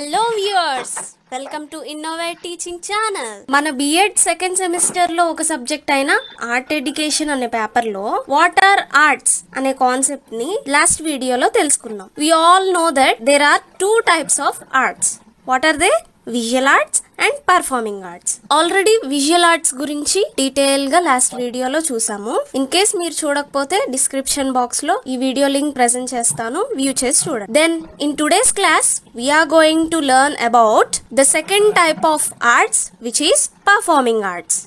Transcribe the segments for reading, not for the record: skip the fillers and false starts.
Hello viewers, welcome to innovate teaching channel. మన BEd second semester లో ఒక subject అయిన ఆర్ట్ ఎడ్యుకేషన్ అనే పేపర్ లో వాట్ ఆర్ ఆర్ట్స్ అనే కాన్సెప్ట్ ని లాస్ట్ వీడియోలో తెలుసుకున్నాం. We all know that there are two types of arts. What are they? Visual arts and performing arts. Already visual arts గురించి డీటెయిల్ గా last వీడియోలో చూసాము. ఇన్ కేస్ మీరు చూడకపోతే డిస్క్రిప్షన్ బాక్స్ లో ఈ వీడియో లింక్ ప్రెజెంట్ చేస్తాను, వ్యూ చేసి చూడండి. Then in today's class we are going to learn about the second type of arts which is performing arts.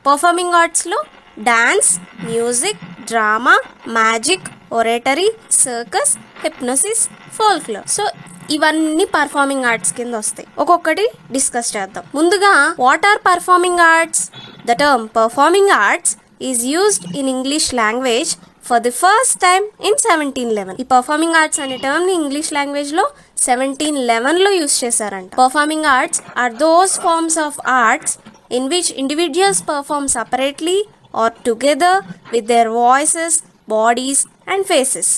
Performing arts లో dance, music, drama, magic, oratory, circus, hypnosis, folklore. So ఇవన్నీ performing arts కింద వస్తాయి. ఒక్కొక్కటి discuss చేద్దాం. ముందుగా what are performing arts? The term performing arts is used in English language for the first time in 1711. ఈ performing arts అనే term ని English language లో 1711 లో యూజ్ చేశారంట. Performing arts are those forms of arts in which individuals perform separately or together with their voices, bodies and faces.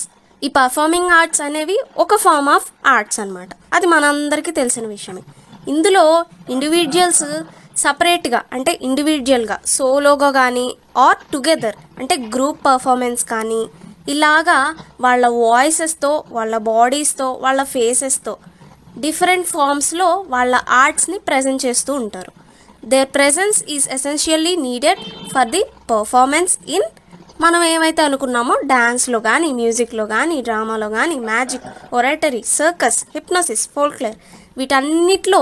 ఈ performing arts అనేవి ఒక form of arts అన్నమాట. అది మనందరికీ తెలిసిన విషయమే. ఇందులో ఇండివిజువల్స్ సపరేట్గా అంటే ఇండివిజువల్గా సోలోగా కానీ ఆర్ టుగెదర్ అంటే గ్రూప్ పర్ఫార్మెన్స్ కానీ ఇలాగా వాళ్ళ వాయిసెస్తో, వాళ్ళ బాడీస్తో, వాళ్ళ ఫేసెస్తో డిఫరెంట్ ఫార్మ్స్లో వాళ్ళ ఆర్ట్స్ని ప్రజెంట్ చేస్తూ ఉంటారు. Their presence is essentially needed for the performance in మనం ఏమైతే అనుకున్నామో డాన్స్లో కానీ, మ్యూజిక్లో కానీ, డ్రామాలో కానీ, మ్యాజిక్, ఒరేటరీ, సర్కస్, హిప్నోసిస్, ఫోల్క్లోర్ వీటన్నిటిలో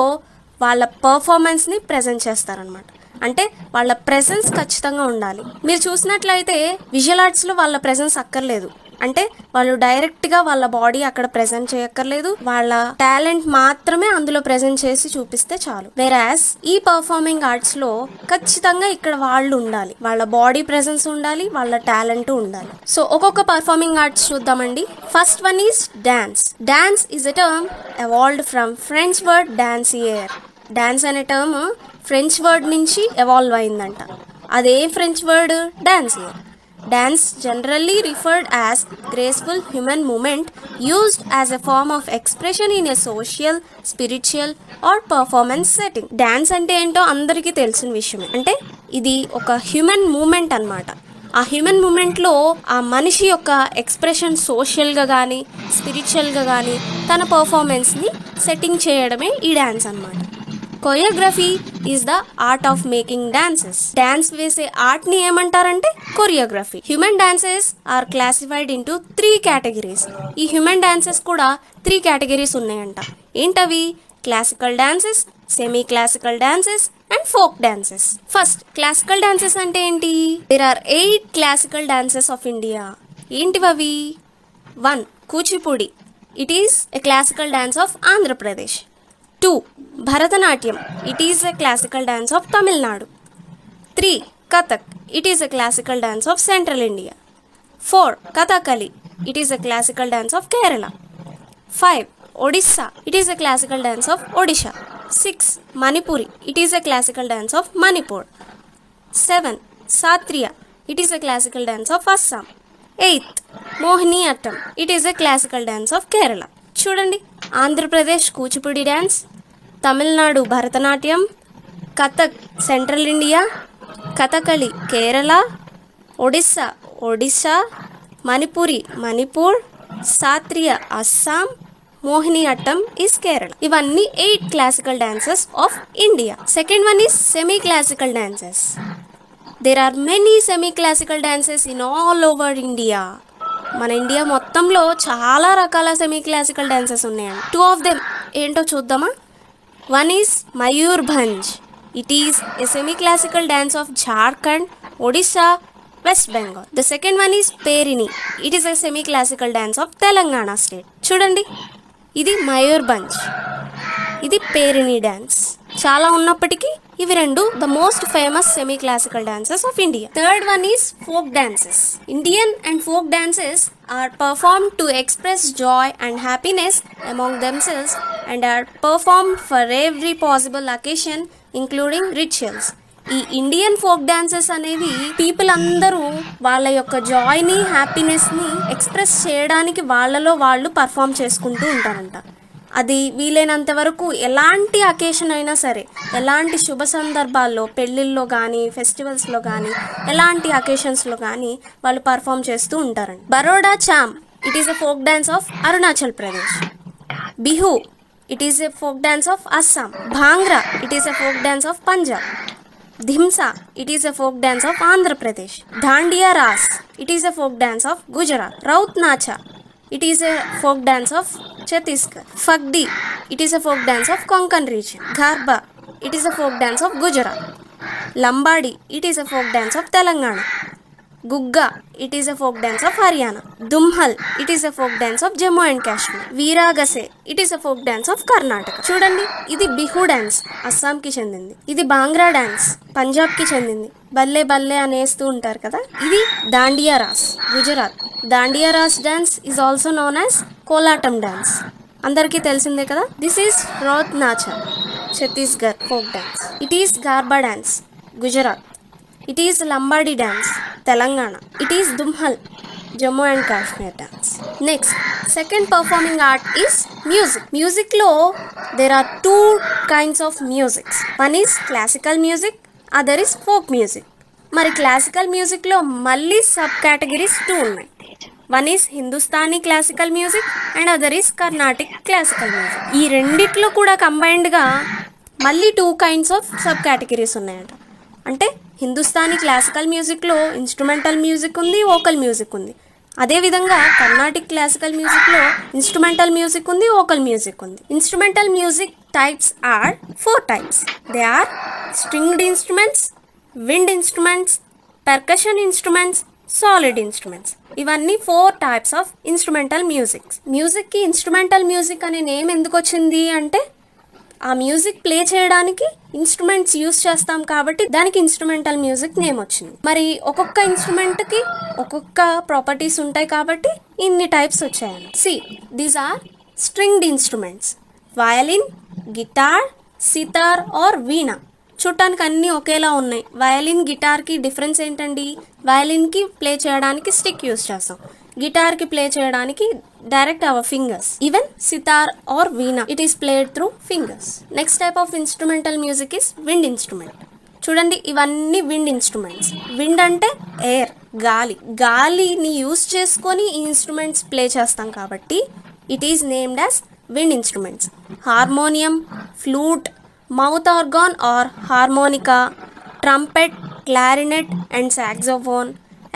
వాళ్ళ పర్ఫార్మెన్స్ని ప్రజెంట్ చేస్తారనమాట. అంటే వాళ్ళ ప్రెజెన్స్ ఖచ్చితంగా ఉండాలి. మీరు చూసినట్లయితే విజువల్ ఆర్ట్స్లో వాళ్ళ ప్రెజెన్స్ అక్కర్లేదు. అంటే వాళ్ళు డైరెక్ట్గా వాళ్ళ బాడీ అక్కడ ప్రెజెంట్ చేయక్కర్లేదు, వాళ్ళ టాలెంట్ మాత్రమే అందులో ప్రెజెంట్ చేసి చూపిస్తే చాలు. వేరాస్ ఈ పర్ఫార్మింగ్ ఆర్ట్స్లో ఖచ్చితంగా ఇక్కడ వాళ్ళు ఉండాలి, వాళ్ళ బాడీ ప్రెజెన్స్ ఉండాలి, వాళ్ళ టాలెంట్ ఉండాలి. సో ఒక్కొక్క పర్ఫార్మింగ్ ఆర్ట్స్ చూద్దామండి. First one is dance. Dance is a term evolved from French word డాన్సియర్. డాన్స్ అనే టర్మ్ ఫ్రెంచ్ వర్డ్ నుంచి ఎవాల్వ్ అయిందంట. అదే ఫ్రెంచ్ వర్డ్ డాన్సియర్. Dance generally referred as graceful human movement used as a form of expression in a social, spiritual or performance setting. Dance అంటే ఏంటో అందరికీ తెలిసిన విషయమే. అంటే ఇది ఒక హ్యూమన్ మూమెంట్ అన్నమాట. ఆ హ్యూమన్ మూమెంట్లో ఆ మనిషి యొక్క ఎక్స్ప్రెషన్ సోషల్గా కానీ, స్పిరిచువల్గా కానీ తన పర్ఫార్మెన్స్ని సెట్టింగ్ చేయడమే ఈ డాన్స్ అన్నమాట. Choreography is the art of making dances. Dance వేసే ఆర్ట్ ని ఏమంటారంటే choreography. Human dances are classified into 3 categories. ఈ హ్యూమన్ డాన్సెస్ కూడా 3 కేటగిరీస్ ఉన్నాయంట. ఏంటవి? Classical dances, semi classical dances and folk dances. First classical dances అంటే ఏంటి? There are 8 classical dances of India. ఏంటివవి? 1. Kuchipudi. It is a classical dance of Andhra Pradesh. 2. Bharatanatyam. It is a classical dance of Tamil Nadu. 3. Kathak. It is a classical dance of Central India. 4. Kathakali. It is a classical dance of Kerala. 5. Odisha. It is a classical dance of Odisha. 6. Manipuri. It is a classical dance of Manipur. 7. Satriya. It is a classical dance of Assam. 8. Mohiniyattam. It is a classical dance of Kerala. చూడండి, Andhra Pradesh Kuchipudi dance, Tamil Nadu Bharatanatyam, Kathak central India, Kathakali Kerala, Odissi Odisha, Manipuri Manipur, Sattriya Assam, Mohiniyattam is Kerala. ఇవన్నీ 8 classical dances of India. Second one is semi classical dances. There are many semi classical dances in all over India. మన India మొత్తంలో చాలా రకాల semi classical dances ఉన్నాయండి. 2 of them ఏంటో చూద్దామా? One is Mayurbhanj. It is a semi classical dance of Jharkhand, Odisha, West Bengal. The second one is Perini. It is a semi classical dance of Telangana state. చూడండి, ఇది మయూర్భంజ్, ఇది పేరిని డాన్స్. చాలా ఉన్నప్పటికీ ఇవి రెండు the most famous semi classical dances of India. Third one is folk dances. Indian and folk dances are performed to express joy and happiness among themselves and are performed for every possible occasion including rituals. ఈ Indian folk dances అనేవి people అందరూ వాళ్ళ యొక్క జాయ్ని, హ్యాపీనెస్ని express చేయడానికి వాళ్ళలో వాళ్ళు perform చేసుకుంటూ ఉంటారంట. అది వీలైనంత వరకు ఎలాంటి అకేషన్ అయినా సరే, ఎలాంటి శుభ సందర్భాల్లో, పెళ్ళిళ్ళలో కానీ, ఫెస్టివల్స్లో కానీ, ఎలాంటి అకేషన్స్లో కానీ వాళ్ళు పర్ఫామ్ చేస్తూ ఉంటారండి. Bardo Chham, it is a folk dance of Arunachal Pradesh. Bihu, it is a folk dance of Assam. Bhangra, it is a folk dance of Punjab. Dhimsa, it is a folk dance of Andhra Pradesh. Dandiya Ras, it is a folk dance of Gujarat. Raut Nacha, it is a folk dance of Chhattisgarh. Fagdi, it is a folk dance of Konkan region. Garba, it is a folk dance of Gujarat. Lambadi, it is a folk dance of Telangana. Gugga, it is a folk dance of Haryana. Dumhal, it is a folk dance of Jammu and Kashmir. Veeragase, it is a folk dance of Karnataka. చూడండి, ఇది Bihu dance అస్సాంకి చెందింది. ఇది bhangra dance పంజాబ్కి చెందింది. బల్లే బల్లే అనేస్తూ ఉంటారు కదా, ఇది Dandiya Raas Gujarat. Dandiya Raas dance is also known as Kolatam dance, అందరికీ తెలిసిందే కదా. This is Raut Nacha, Chhattisgarh folk dance. It is Garba dance, Gujarat. It is Lambadi dance, Telangana. It is Dumhal, Jammu and Kashmir dance. Next, second performing art is music. Music lo there are two kinds of music. One is classical music, other is folk music. Mari classical music lo malli sub categories two unnai. One is Hindustani classical music and other is Carnatic classical music. ఈ రెండిట్లో కూడా combined గా మళ్ళీ two kinds of sub categories ఉన్నాయంట. అంటే Hindustani classical మ్యూజిక్లో instrumental music ఉంది, vocal music ఉంది. అదేవిధంగా కర్ణాటిక్ క్లాసికల్ మ్యూజిక్లో ఇన్స్ట్రుమెంటల్ మ్యూజిక్ ఉంది, వోకల్ మ్యూజిక్ ఉంది. Instrumental music types are 4 types. They are stringed instruments, wind instruments, percussion instruments, solid instruments. ఇవన్నీ 4 types ఆఫ్ ఇన్స్ట్రుమెంటల్ మ్యూజిక్. మ్యూజిక్కి ఇన్స్ట్రుమెంటల్ మ్యూజిక్ అనే నేమ్ ఎందుకు వచ్చింది అంటే, ఆ మ్యూజిక్ ప్లే చేయడానికి ఇన్స్ట్రుమెంట్స్ యూస్ చేస్తాం కాబట్టి దానికి ఇన్స్ట్రుమెంటల్ మ్యూజిక్ నేమ్ వచ్చింది. మరి ఒక్కొక్క ఇన్స్ట్రుమెంట్కి ఒక్కొక్క ప్రాపర్టీస్ ఉంటాయి కాబట్టి ఇన్ని టైప్స్ వచ్చాయి. See, these are stringed instruments. Violin, guitar, sitar or veena. చూడటానికి అన్నీ ఒకేలా ఉన్నాయి. వయలిన్, గిటార్కి డిఫరెన్స్ ఏంటండి? వయలిన్కి ప్లే చేయడానికి స్టిక్ యూస్ చేస్తాం, గిటార్కి ప్లే చేయడానికి direct our fingers. Even sitar or veena, it is played through fingers. Next type of instrumental music is wind instrument. చూడండి, ఇవన్నీ విండ్ ఇన్స్ట్రుమెంట్స్. విండ్ అంటే ఎయిర్, గాలి. గాలిని యూస్ చేసుకొని ఈ ఇన్స్ట్రుమెంట్స్ ప్లే చేస్తాం కాబట్టి it is named as wind instruments. Harmonium, flute, mouth organ or harmonica, trumpet, clarinet and saxophone,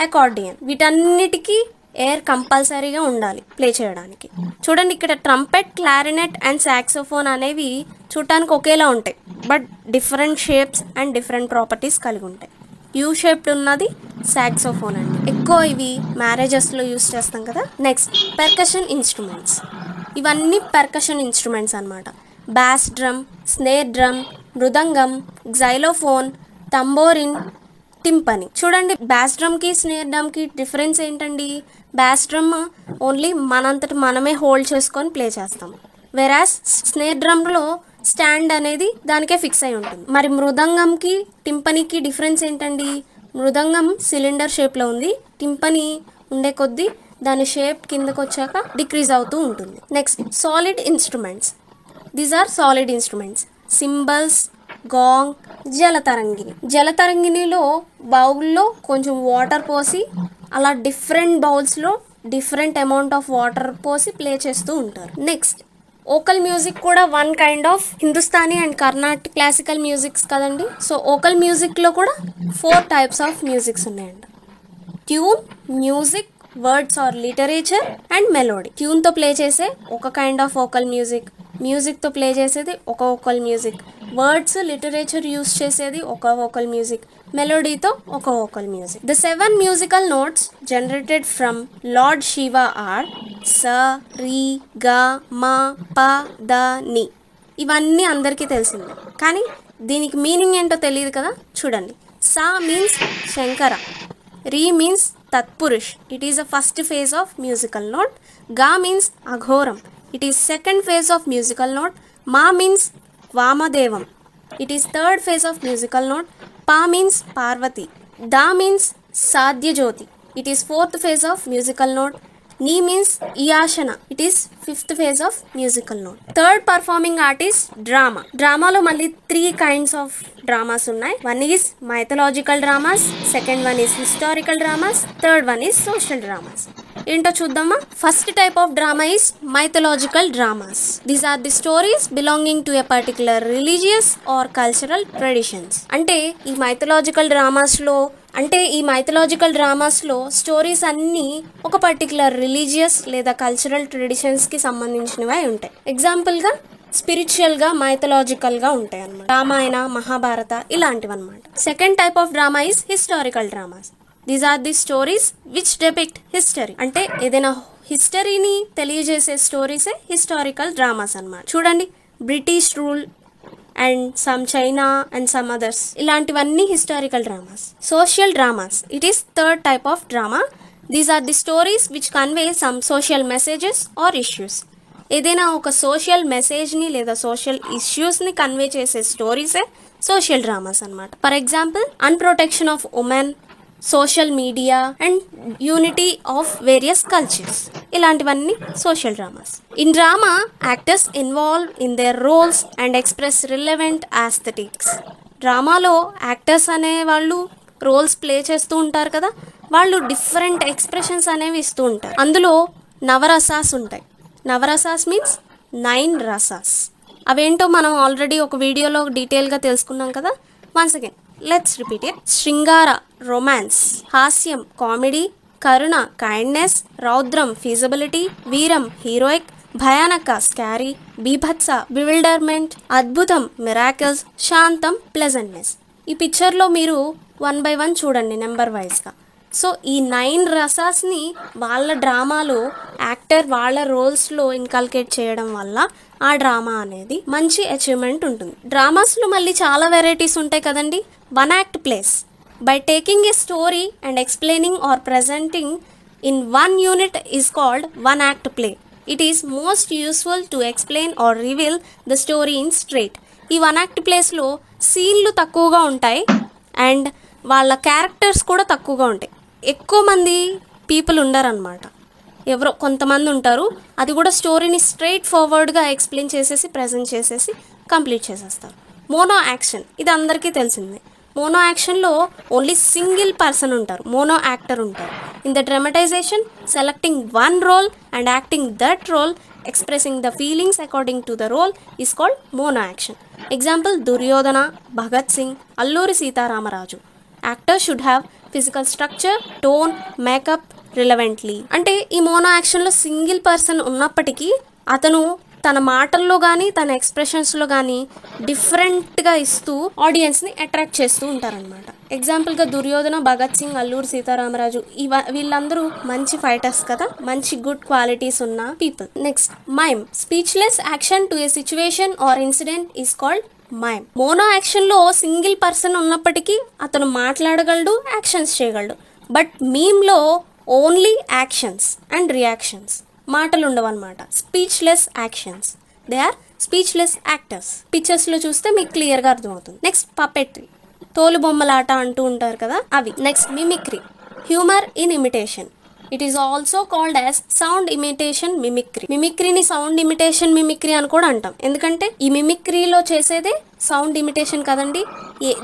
accordion. వీటన్నిటికీ ఎయిర్ కంపల్సరీగా ఉండాలి ప్లే చేయడానికి. చూడండి, ఇక్కడ ట్రంపెట్, క్లారినెట్ అండ్ సాక్సోఫోన్ అనేవి చూడటానికి ఒకేలా ఉంటాయి, but different shapes and different properties కలిగి ఉంటాయి. యూ షేప్డ్ ఉన్నది సాక్సోఫోన్ అండి. ఎక్కువ ఇవి మ్యారేజెస్లో యూస్ చేస్తాం కదా. Next, percussion instruments. ఇవన్నీ పెర్కషన్ ఇన్స్ట్రుమెంట్స్ అన్నమాట. బాస్ డ్రమ్, స్నేర్ డ్రమ్, మృదంగం, xylophone, తంబోరిన్, టింపని. చూడండి, బాస్ డ్రమ్కి స్నేర్ డ్రమ్కి డిఫరెన్స్ ఏంటండి? బాస్ డ్రమ్ ఓన్లీ మనంతటి మనమే హోల్డ్ చేసుకొని ప్లే చేస్తాం, వెరాస్ స్నేర్ డ్రమ్లో స్టాండ్ అనేది దానికే ఫిక్స్ అయి ఉంటుంది. మరి మృదంగంకి టింపనీకి డిఫరెన్స్ ఏంటండి? మృదంగం సిలిండర్ షేప్లో ఉంది, టింపని ఉండే కొద్దీ దాని షేప్ కిందకు వచ్చాక డిక్రీజ్ అవుతూ ఉంటుంది. Next, solid instruments. These are solid instruments. Cymbals, gong, jalatarangini. జలతరంగిణిలో బౌల్లో కొంచెం వాటర్ పోసి అలా డిఫరెంట్ బౌల్స్లో డిఫరెంట్ అమౌంట్ ఆఫ్ వాటర్ పోసి ప్లే చేస్తూ ఉంటారు. నెక్స్ట్, ఓకల్ మ్యూజిక్ కూడా one kind of Hindustani and Carnatic classical musics కదండి. సో ఓకల్ మ్యూజిక్లో కూడా 4 types ఆఫ్ మ్యూజిక్స్ ఉన్నాయండి. Tune, music, words or literature and melody. ట్యూన్తో ప్లే చేసే ఒక కైండ్ ఆఫ్ ఓకల్ మ్యూజిక్, మ్యూజిక్తో ప్లే చేసేది ఒక vocal music, words, literature use చేసేది ఒక వోకల్ మ్యూజిక్, మెలోడీతో ఒక vocal music. The 7 musical notes generated from lord Shiva are స, రి, గ, మ, ప, ద, ని. ఇవన్నీ అందరికీ తెలిసిందే, కానీ దీనికి మీనింగ్ ఏంటో తెలియదు కదా. చూడండి, సా మీన్స్ శంకర, రి means Tatpurush, it is the first phase of musical note. గా means Aghoram, it is second phase of musical note. మా means Vamadevam, it is third phase of musical note. Pa means Parvati. Da means Sadhyajyoti, it is fourth phase of musical note. Ni means Iyashana. It is fifth phase of musical note. Third performing art is drama. Drama lo malli 3 kinds of dramas unnai. One is mythological dramas, second one is historical dramas, third one is social dramas. ఏంటో చూద్దామా. First type of drama is mythological dramas. These are the stories belonging to a particular religious or cultural traditions. అంటే ఈ mythological dramas లో stories అన్నీ ఒక particular religious లేదా cultural traditions కి సంబంధించినవే ఉంటాయి. ఎగ్జాంపుల్ గా స్పిరిచువల్ గా మైథలాజికల్ గా ఉంటాయి అన్నమాట. రామాయణ, మహాభారత ఇలాంటివి అన్నమాట. Second type of drama is historical dramas. These are the stories which depict history. అంటే ఏదైనా హిస్టరీని తెలియజేసే స్టోరీసే హిస్టారికల్ డ్రామాస్ అన్నమాట. చూడండి, British rule and some China and some others, ఇలాంటివన్నీ historical dramas. Social dramas, it is third type of drama. These are the stories which convey some social messages or issues. ఏదైనా ఒక social మెసేజ్ని లేదా social ఇష్యూస్ని convey చేసే స్టోరీసే social dramas అన్నమాట. For example, unprotection of women, social media and unity of various cultures, ఇలాంటివన్నీ social dramas. In drama actors involve in their roles and express relevant aesthetics. డ్రామాలో యాక్టర్స్ అనే వాళ్ళు రోల్స్ ప్లే చేస్తూ ఉంటారు కదా, వాళ్ళు డిఫరెంట్ ఎక్స్ప్రెషన్స్ అనేవి ఇస్తూ ఉంటారు. అందులో నవరసాస్ ఉంటాయి. నవరసాస్ మీన్స్ 9 రసాస్. అవేంటో మనం ఆల్రెడీ ఒక వీడియోలో డీటెయిల్గా తెలుసుకున్నాం కదా. Once again let's repeat it. శృంగార, రొమాన్స్. హాస్యం, కామెడీ. కరుణ, కైండ్నెస్. రౌద్రం, ఫీజిబిలిటీ. వీరం, హీరోయిక్. భయానక, స్కారీ. బీభత్స, బివిల్డర్మెంట్. అద్భుతం, మిరాకిల్స్. శాంతం, ప్లెజెంట్నెస్. ఈ పిక్చర్లో మీరు 1 by 1 చూడండి నెంబర్ వైజ్గా. సో ఈ 9 రసాస్ని వాళ్ళ డ్రామాలో యాక్టర్ వాళ్ళ రోల్స్లో ఇన్కల్కేట్ చేయడం వల్ల ఆ డ్రామా అనేది మంచి అచీవ్మెంట్ ఉంటుంది. డ్రామాస్లో మళ్ళీ చాలా వెరైటీస్ ఉంటాయి కదండి. 1 act plays. By taking a story and explaining or presenting in 1 unit is called 1 act play. It is most useful to explain or reveal the story in straight. ఈ 1 act playsలో సీన్లు తక్కువగా ఉంటాయి and వాళ్ళ characters కూడా తక్కువగా ఉంటాయి. ఎక్కువ మంది పీపుల్ ఉండరన్నమాట, ఎవరో కొంతమంది ఉంటారు. అది కూడా స్టోరీని స్ట్రైట్ ఫార్వర్డ్గా ఎక్స్ప్లెయిన్ చేసేసి ప్రజెంట్ చేసేసి కంప్లీట్ చేసేస్తారు. మోనో యాక్షన్, ఇది అందరికీ తెలిసిందే. మోనో యాక్షన్లో ఓన్లీ సింగిల్ పర్సన్ ఉంటారు, మోనో యాక్టర్ ఉంటారు. In the dramatization selecting 1 role and acting that role, expressing the feelings according to the role is called mono action. Example, Duryodhana, Bhagat Singh, Alluri Sitaramaraju. Actor should have physical structure, tone, makeup relevantly. అంటే ఈ mono యాక్షన్లో single person ఉన్నప్పటికీ అతను తన మాటల్లో కానీ తన ఎక్స్ప్రెషన్స్లో కానీ డిఫరెంట్గా ఇస్తూ ఆడియన్స్ని అట్రాక్ట్ చేస్తూ ఉంటారనమాట. ఎగ్జాంపుల్గా దుర్యోధన, భగత్ సింగ్, అల్లూరి సీతారామరాజు వీళ్ళందరూ మంచి ఫైటర్స్ కదా, మంచి గుడ్ క్వాలిటీస్ ఉన్న people. Next, mime. Speechless action to a situation or incident is called mime. Mono యాక్షన్లో సింగిల్ పర్సన్ ఉన్నప్పటికీ అతను మాట్లాడగలడు, యాక్షన్స్ చేయగలడు. బట్ మీమ్లో ఓన్లీ యాక్షన్స్ అండ్ రియాక్షన్స్, మాటలు ఉండవు అనమాట. Speechless actions, they are speechless actors. పిక్చర్స్లో చూస్తే మీకు క్లియర్గా అర్థమవుతుంది. నెక్స్ట్, పపెట్రీ, తోలు బొమ్మలాట అంటూ ఉంటారు కదా, అవి. Next, mimicry, humour in imitation. It is also called as sound imitation mimicry. మిమిక్రీని సౌండ్ ఇమిటేషన్ మిమిక్రీ అని కూడా అంటాం. ఎందుకంటే ఈ మిమిక్రీలో చేసేదే సౌండ్ ఇమిటేషన్ కదండి.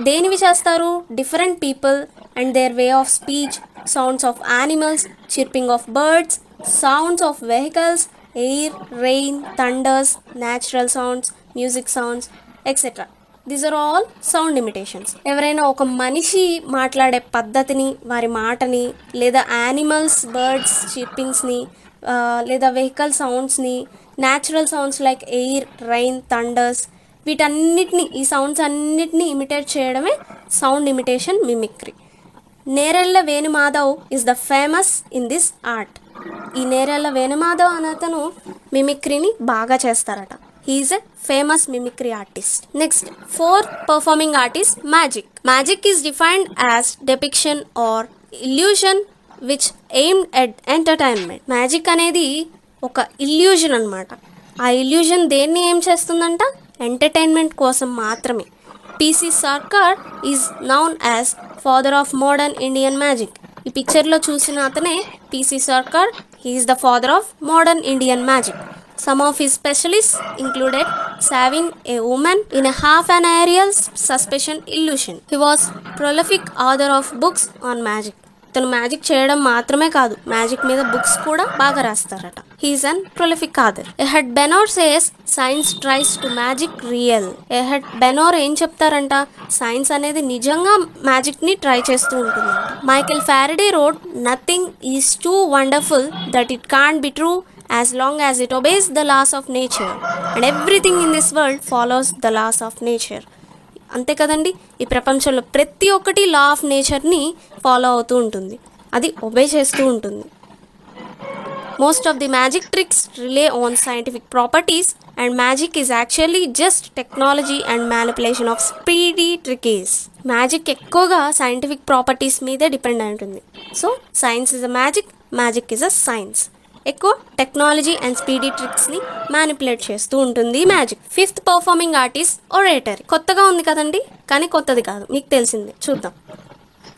దేనివి చేస్తారు? Different people and their way of speech, sounds of animals, chirping of birds, sounds of vehicles, air, rain, thunders, natural sounds, music sounds, etc. These are all sound imitations. ఎవరైనా ఒక మనిషి మాట్లాడే పద్ధతిని, వారి మాటని, లేదా యానిమల్స్, బర్డ్స్ చిర్పింగ్స్ని, లేదా వెహికల్ సౌండ్స్ని, natural sounds like air, rain, thunders, వీటన్నిటిని, ఈ సౌండ్స్ అన్నిటిని ఇమిటేట్ చేయడమే sound imitation mimicry. Nerella Venumadhav is the famous in this art. ఈ నేరెళ్ళ వేణుమాధవ్ అనే అతను మిమిక్రీని బాగా చేస్తారట. He is a famous mimicry artist. Next, fourth performing art is magic. Magic is defined as depiction or illusion which aimed at entertainment. Magic అనేది ఒక illusion అనమాట. ఆ ఇల్యూజన్ దేన్ని ఏం చేస్తుందంట? ఎంటర్టైన్మెంట్ కోసం మాత్రమే. పిసి సర్కార్ is noun as father of modern Indian magic. ఈ పిక్చర్లో చూసిన అతనే PC Sarkar. He is the father of modern Indian magic. Some of his specialists included saving a woman in a half an aerial suspension illusion. He was prolific author of books on magic. తను magic చేయడం మాత్రమే కాదు, magic మీద books కూడా బాగా రాస్తారట. He is an prolific author. Ehud Benor says science tries to magic real. Ehud Benor ఏం చెప్తారంట, సైన్స్ అనేది నిజంగా మ్యాజిక్ ని ట్రై చేస్తూ ఉంటుంది. Michael Faraday road, nothing is two wonderful that it can't be true as long as it obeys the laws of nature, and everything in this world follows the laws of nature. అంతే కదండి, ఈ ప్రపంచంలో ప్రతి ఒక్కటి law of నేచర్ని follow అవుతూ ఉంటుంది, అది ఒబే చేస్తూ ఉంటుంది. Most of the magic tricks rely on scientific properties and magic is actually just technology and manipulation of speedy trickies. Magic ఎక్కువగా సైంటిఫిక్ ప్రాపర్టీస్ మీదే డిపెండ్ అయి ఉంటుంది. So science is a magic, magic is a science. ఎక్కువ technology and speedy tricks ని manipulate చేస్తూ ఉంటుంది magic. Fifth performing artist oratory. కొత్తగా ఉంది కదండి, కానీ కొత్తది కాదు, మీకు తెలిసిందే. చూద్దాం.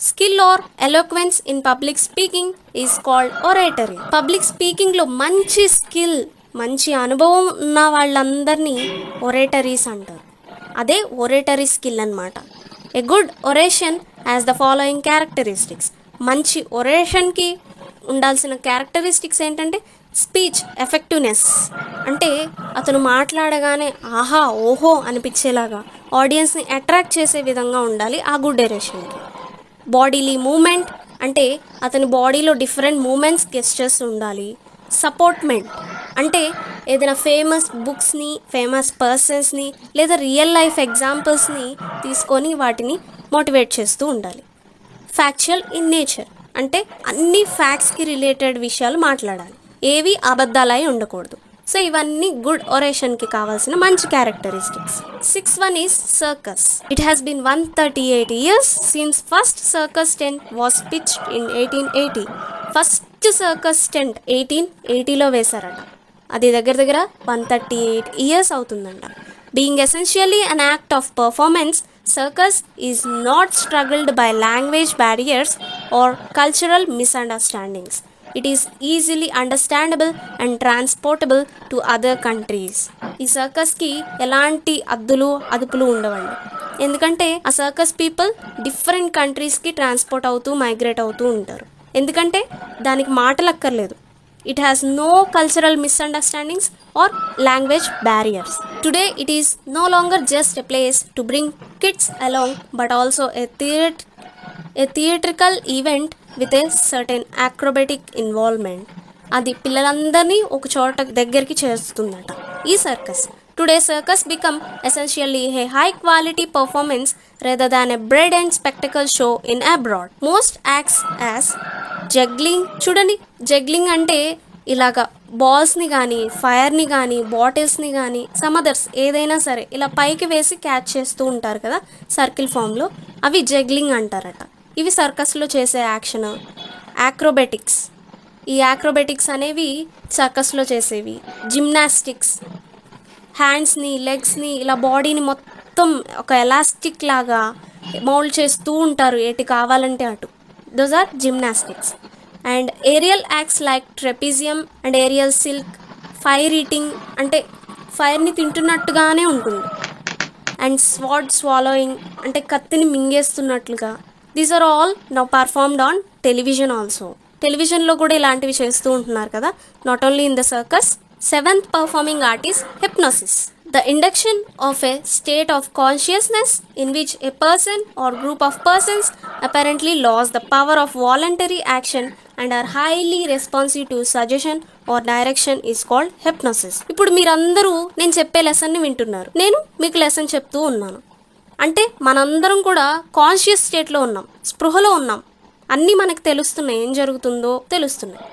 Skill or eloquence in public speaking is called oratory. Public speaking లో మంచి స్కిల్, మంచి అనుభవం ఉన్న వాళ్ళందరినీ ఒరేటరీస్ అంటారు. అదే ఒరేటరీ స్కిల్ అన్నమాట. A good oration has the following characteristics. మంచి ఒరేషన్కి ఉండాల్సిన క్యారెక్టరిస్టిక్స్ ఏంటంటే స్పీచ్ ఎఫెక్టివ్నెస్, అంటే అతను మాట్లాడగానే ఆహా ఓహో అనిపించేలాగా ఆడియన్స్ని అట్రాక్ట్ చేసే విధంగా ఉండాలి ఆ గుడ్ ఒరేషన్కి. బాడీలీ మూమెంట్, అంటే అతని బాడీలో డిఫరెంట్ మూమెంట్స్ గెస్చర్స్ ఉండాలి. సపోర్ట్మెంట్, అంటే ఏదైనా ఫేమస్ బుక్స్ని, ఫేమస్ పర్సన్స్ని లేదా రియల్ లైఫ్ ఎగ్జాంపుల్స్ని తీసుకొని వాటిని మోటివేట్ చేస్తూ ఉండాలి. ఫ్యాక్చువల్ ఇన్ నేచర్, అంటే అన్ని ఫ్యాక్ట్స్కి రిలేటెడ్ విషయాలు మాట్లాడాలి, ఏవి అబద్ధాలై ఉండకూడదు. సో ఇవన్నీ గుడ్ ఒరేషన్కి కావాల్సిన మంచి characteristics. 6th one is circus. It has been 138 years since first circus tent was pitched in 1880. First circus tent 1880లో వేశారట. అది దగ్గర దగ్గర 138 years అవుతుందంట. Being essentially an act of performance, circus is not struggled by language barriers or cultural misunderstandings. It is easily understandable and transportable to other countries. ఈ సర్కస్కి ఎలాంటి అదుపులు ఉండవండి, ఎందుకంటే ఆ సర్కస్ పీపుల్ డిఫరెంట్ కంట్రీస్కి ట్రాన్స్పోర్ట్ అవుతూ మైగ్రేట్ అవుతూ ఉంటారు. ఎందుకంటే దానికి మాటలు అక్కర్లేదు. It has no cultural misunderstandings or language barriers. Today it is no longer just a place to bring kids along, but also a theatrical event with a certain acrobatic involvement. అది పిల్లలందరినీ ఒక చోట దగ్గరికి చేస్తుందట ఈ circus. Today circus become essentially a high quality performance rather than a bread and spectacle show in abroad. Most acts as juggling. చూడండి, juggling అంటే ఇలాగా బాల్స్ని కానీ, ఫైర్ని కానీ, బాటిల్స్ని కానీ, సమదర్స్ ఏదైనా సరే ఇలా పైకి వేసి క్యాచ్ చేస్తూ ఉంటారు కదా సర్కిల్ ఫామ్లో, అవి జగ్లింగ్ అంటారట. ఇవి సర్కస్లో చేసే యాక్షన్. యాక్రోబెటిక్స్, ఈ యాక్రోబెటిక్స్ అనేవి సర్కస్లో చేసేవి. జిమ్నాస్టిక్స్, హ్యాండ్స్ని, లెగ్స్ని ఇలా బాడీని మొత్తం ఒక ఎలాస్టిక్ లాగా మౌల్డ్ చేస్తూ ఉంటారు ఎటు కావాలంటే అటు. Those are gymnastics. And aerial acts like trapezium and aerial silk, fire eating, అంటే ఫైర్ని తింటున్నట్టుగానే ఉంటుంది. అండ్ స్వాడ్ స్వాలోయింగ్, అంటే కత్తిని మింగేస్తున్నట్లుగా. These are all now performed on television also. టెలివిజన్లో కూడా ఇలాంటివి చేస్తూ ఉంటున్నారు కదా, not only in the circus. 7th performing artist hypnosis. The induction of a state of consciousness in which a person or group of persons apparently lost the power of voluntary action and are highly responsive to suggestion or direction is called hypnosis. ఇప్పుడు మీరందరూ నేను చెప్పే లెసన్ని వింటున్నారు, నేను మీకు lesson చెప్తూ ఉన్నాను. అంటే మనందరం కూడా కాన్షియస్ స్టేట్లో ఉన్నాం, స్పృహలో ఉన్నాం, అన్నీ మనకు తెలుస్తున్నాయి, ఏం జరుగుతుందో తెలుస్తున్నాయి.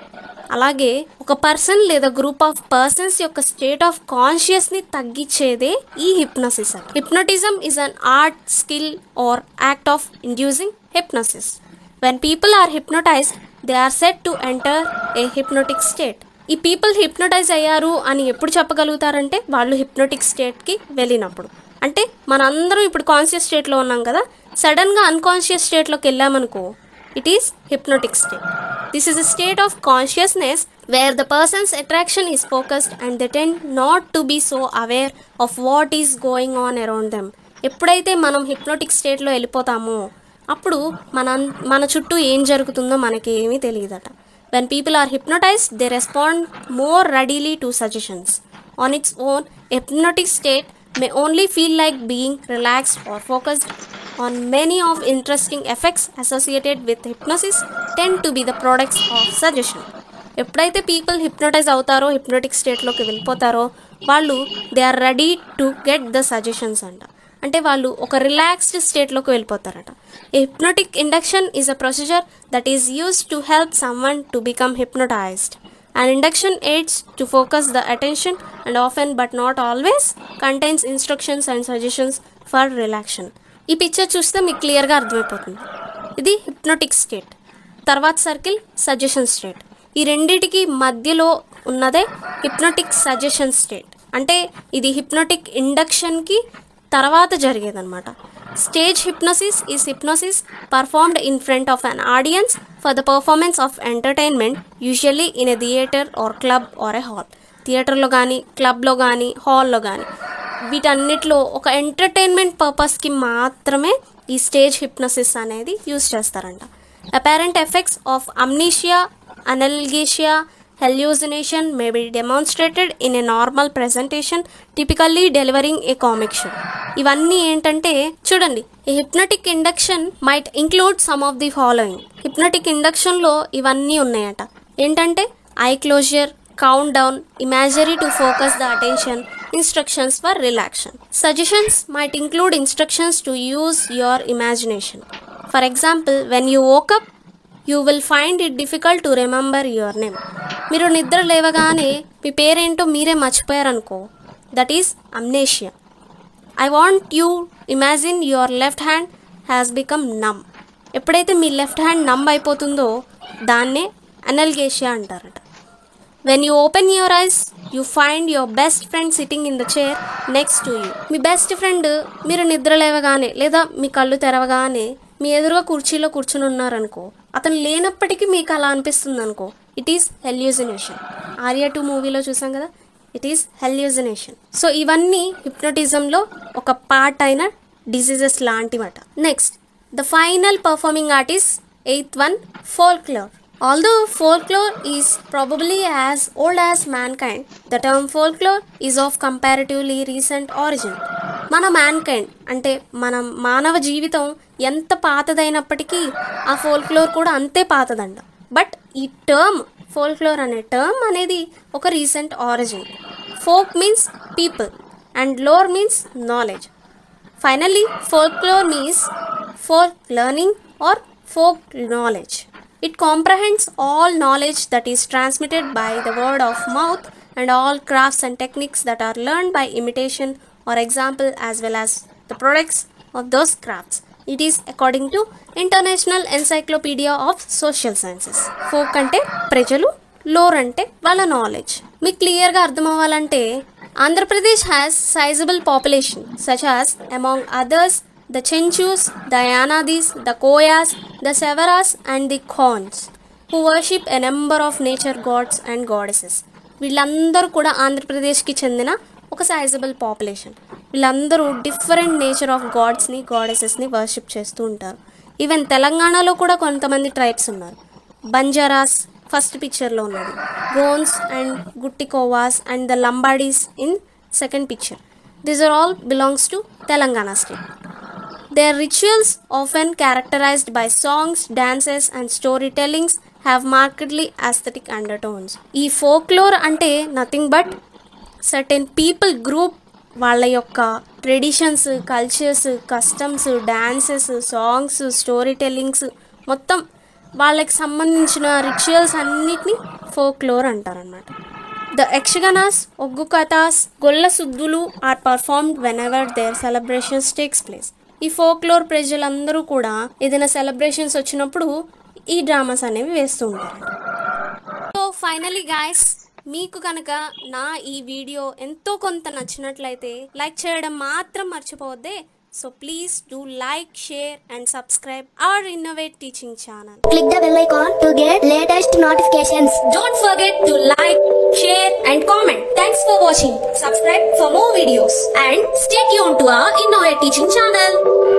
అలాగే ఒక పర్సన్ లేదా గ్రూప్ ఆఫ్ పర్సన్స్ యొక్క స్టేట్ ఆఫ్ కాన్షియస్ని తగ్గించేదే ఈ hypnosis. Hypnotism is an art, skill or act of inducing hypnosis. When people are hypnotized they are set to enter a hypnotic state. ఈ పీపుల్ హిప్నోటైజ్ అయ్యారు అని ఎప్పుడు చెప్పగలుగుతారంటే వాళ్ళు హిప్నోటిక్ స్టేట్కి వెళ్ళినప్పుడు. అంటే మనందరం ఇప్పుడు కాన్షియస్ స్టేట్లో ఉన్నాం కదా, సడన్గా unconscious స్టేట్లోకి వెళ్ళామనుకో It is hypnotic state. This is a state of consciousness where the person's attention is focused and they tend not to be so aware of what is going on around them. ఎప్పుడైతే మనం hypnotic స్టేట్లో వెళ్ళిపోతామో అప్పుడు మన చుట్టూ ఏం జరుగుతుందో మనకి ఏమీ తెలియదట. When people are hypnotized, they respond more readily to suggestions. On its own, a hypnotic state may only feel like being relaxed or focused on many of interesting effects associated with hypnosis tend to be the products of suggestion. ఎప్పుడైతే people hypnotize అవుతారో hypnotic స్టేట్లోకి వెళ్ళిపోతారో వాళ్ళు they are ready to get the suggestions అంట. అంటే వాళ్ళు ఒక relaxed స్టేట్లోకి వెళ్ళిపోతారట. Hypnotic induction is a procedure that is used to help someone to become hypnotized. An induction aids to focus the attention and often but not always contains instructions and suggestions for relaxation. ఈ picture చూస్తే మీకు క్లియర్గా అర్థమైపోతుంది. ఇది hypnotic state. తర్వాత circle suggestion state. ఈ రెండిటికి మధ్యలో ఉన్నదే హిప్నోటిక్ సజెషన్ స్టేట్. అంటే ఇది హిప్నోటిక్ ఇండక్షన్కి తర్వాత జరిగేదన్నమాట. Stage hypnosis is hypnosis performed in front of an audience for the performance of entertainment, usually in a theater or club or a hall. థియేటర్లో కానీ క్లబ్లో కానీ హాల్లో కానీ వీటన్నిటిలో ఒక ఎంటర్టైన్మెంట్ పర్పస్కి మాత్రమే ఈ స్టేజ్ హిప్నోసిస్ అనేది యూజ్ చేస్తారంట. Apparent effects of amnesia, analgesia, hallucination may be demonstrated in a normal presentation, typically delivering a comic show. ఇవన్నీ ఏంటంటే చూడండి, ఈ hypnotic induction might include some of the following. Hypnotic ఇండక్షన్లో ఇవన్నీ ఉన్నాయట. ఏంటంటే eye closure, count down, imagery to focus the attention, instructions for relaxation. Suggestions might include instructions to use your imagination. For example, when you woke up, you will find it difficult to remember your name. మీరు నిద్ర లేవగానే మీ పేరేంటో మీరే మర్చిపోయారనుకో, that is amnesia. I want you imagine your left hand has become numb. ఎప్పుడైతే మీ left hand నమ్ అయిపోతుందో దాన్నే అనల్గేషియా అంటారట. When you open your eyes, you find your best friend sitting in the chair next to you. Me best friend మీరు నిద్ర లేవగానే లేదా మీ కళ్ళు తెరవగానే మీ ఎదురుగా కుర్చీలో కూర్చుని ఉన్నారనుకో, అతను లేనప్పటికీ మీకు అలా అనిపిస్తుంది అనుకో, ఇట్ ఈస్ హెల్యూసినేషన్. ఆర్యా 2 మూవీలో చూసాం కదా, ఇట్ ఈస్ హెల్యూసినేషన్. సో ఇవన్నీ హిప్నోటిజంలో ఒక పార్ట్ అయిన డిసీజెస్ లాంటివట. Next, the final performing art is 8th one, folklore. Although folklore is probably as old as mankind, the term folklore is of comparatively recent origin. మన mankind అంటే మన మానవ జీవితం ఎంత పాతదైనప్పటికీ ఆ ఫోల్క్లోర్ కూడా అంతే పాతదంట. బట్ ఈ టర్మ్ ఫోల్క్లోర్ అనే టర్మ్ అనేది ఒక recent origin. Folk means people and lower means knowledge. Finally folklore means folk learning or folk knowledge. It comprehends all knowledge that is transmitted by the word of mouth and all crafts and techniques that are learned by imitation or example, as well as the products of those crafts. It is according to International Encyclopedia of Social Sciences. Folk ante ప్రజలు, lore ante వాళ్ళ knowledge. మీకు క్లియర్గా అర్థం అవ్వాలంటే Andhra Pradesh has sizable population such as among others the Chenchus, the Yanadis, the Koyas, the Sevaras and the Khons, who worship a number of nature gods and goddesses. వీళ్ళందరూ కూడా ఆంధ్రప్రదేశ్కి చెందిన ఒక సైజబుల్ పాపులేషన్. వీళ్ళందరూ డిఫరెంట్ నేచర్ ఆఫ్ గాడ్స్ని, గాడెసెస్ని వర్షిప్ చేస్తూ ఉంటారు. Even తెలంగాణలో కూడా కొంతమంది ట్రైబ్స్ ఉన్నారు. బంజారాస్ ఫస్ట్ పిక్చర్లో ఉన్నది, Gonds and Guttikoyas and the Lambadis in second picture. These are all belongs to Telangana state. Their rituals, often characterized by songs, dances and storytellings, have markedly aesthetic undertones. ఈ folklore అంటే nothing but certain people group వాళ్ళ యొక్క traditions, cultures, customs, dances, songs, story tellings, మొత్తం వాళ్ళకి సంబంధించిన rituals అన్నిటినీ folklore అంటారనమాట. The Yakshaganas, Oggu Kathas, Golla Suddulu are performed whenever their celebrations takes place. ఈ ఫోక్లోర్ ప్రజలందరూ కూడా ఏదైనా సెలబ్రేషన్స్ వచ్చినప్పుడు ఈ డ్రామాస్ అనేవి వేస్తూ ఉంటారు. సో ఫైనలీ గాయస్, మీకు కనుక నా ఈ వీడియో ఎంతో కొంత నచ్చినట్లయితే లైక్ చేయడం మాత్రం మర్చిపోవద్దే. So please do like, share and subscribe our Innovate Teaching channel. Click the bell icon to get latest notifications. Don't forget to like, share and comment. Thanks for watching. Subscribe for more videos and stay tuned to our Innovate Teaching channel.